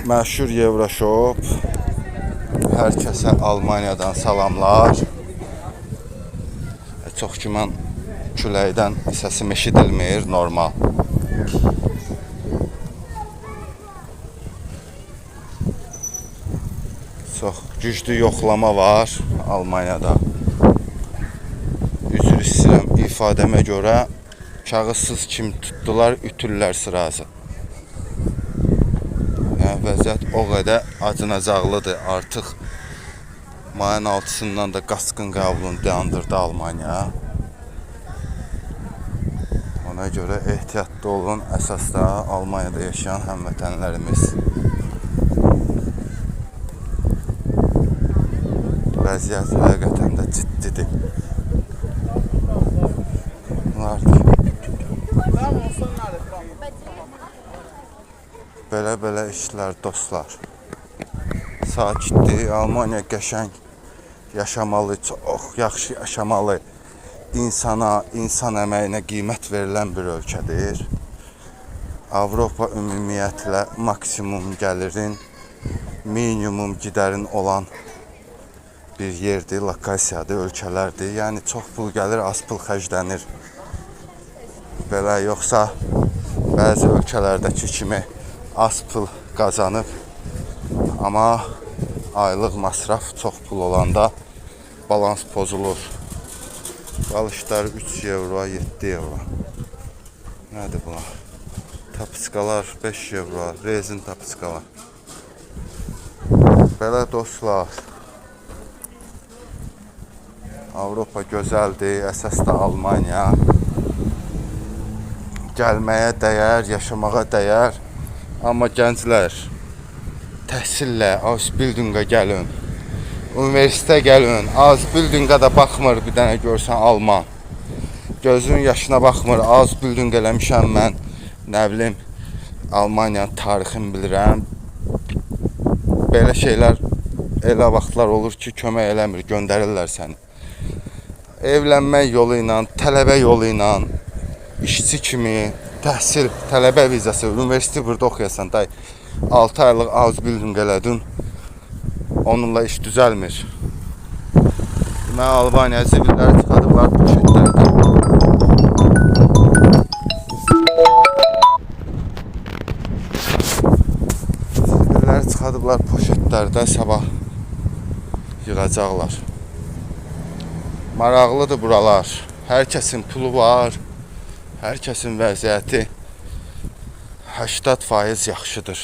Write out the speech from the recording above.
Məşhur Euroshop. Hər kəsə Almaniyadan salamlar. Çox güman küləkdən səsim eşidilmir, normal. Çox güclü yoxlama var Almaniyada. Üzr istəyirəm, ifadəmə görə kağızsız kimi tutdular, ütürlər sırası. Yəni, vəziyyət o qədər acınacaqlıdır. Artıq mayın 6-sından da qaçqın qəbulunu dayandırdı Almaniya. Ona görə ehtiyatlı olun, əsasda Almaniyada yaşayan həmvətənlərimiz. Vəziyyət həqiqətən də ciddidir. Belə işlər dostlar. Sakitdir. Almaniya qəşəng yaşamalı, çox yaxşı yaşamalı. İnsana, insan əməyinə qiymət verilən bir ölkədir. Avropa ümumiyyətlə maksimum gəlirin, minimum gidərin olan bir yerdir, lokasiyadır, ölkələrdir. Yəni çox pul gəlir, az pul xərclənir. Belə yoxsa bəzi ölkələrdəki kimi az pul qazanıb, amma aylıq masraf çox pul olanda balans pozulur. Balışlar 3 euro, 7 euro. Nədir bunlar? Tapiskalar 5 euro, rezin tapiskalar. Belə dostlar. Avropa gözəldir, əsas da Almaniya. Gəlməyə dəyər, yaşamağa dəyər. Amma gənclər, təhsillə, Ausbildunga gəlin, universitetə gəlin, Ausbildunga da baxmır bir dənə görsən Alman. Gözünün yaşına baxmır, Ausbildunga eləmişəm mən, nə bilim, Almaniyanın tarixini bilirəm. Belə şeylər elə vaxtlar olur ki, kömək eləmir, göndərirlər səni. Evlənmək yolu ilə, tələbə yolu ilə, işçi kimi, təhsil, tələbə vizası, universitet burada oxuyasan, 6 aylıq Ausbildung elədin, onunla iş düzəlmir. Mən Albaniya zibilləri çıxadıblar poşetlərdə. Zibilləri çıxadıblar poşetlərdə, sabah yığacaqlar. Maraqlıdır buralar. Hər kəsin pulu var. Hər kəsin vəziyyəti 80% yaxşıdır.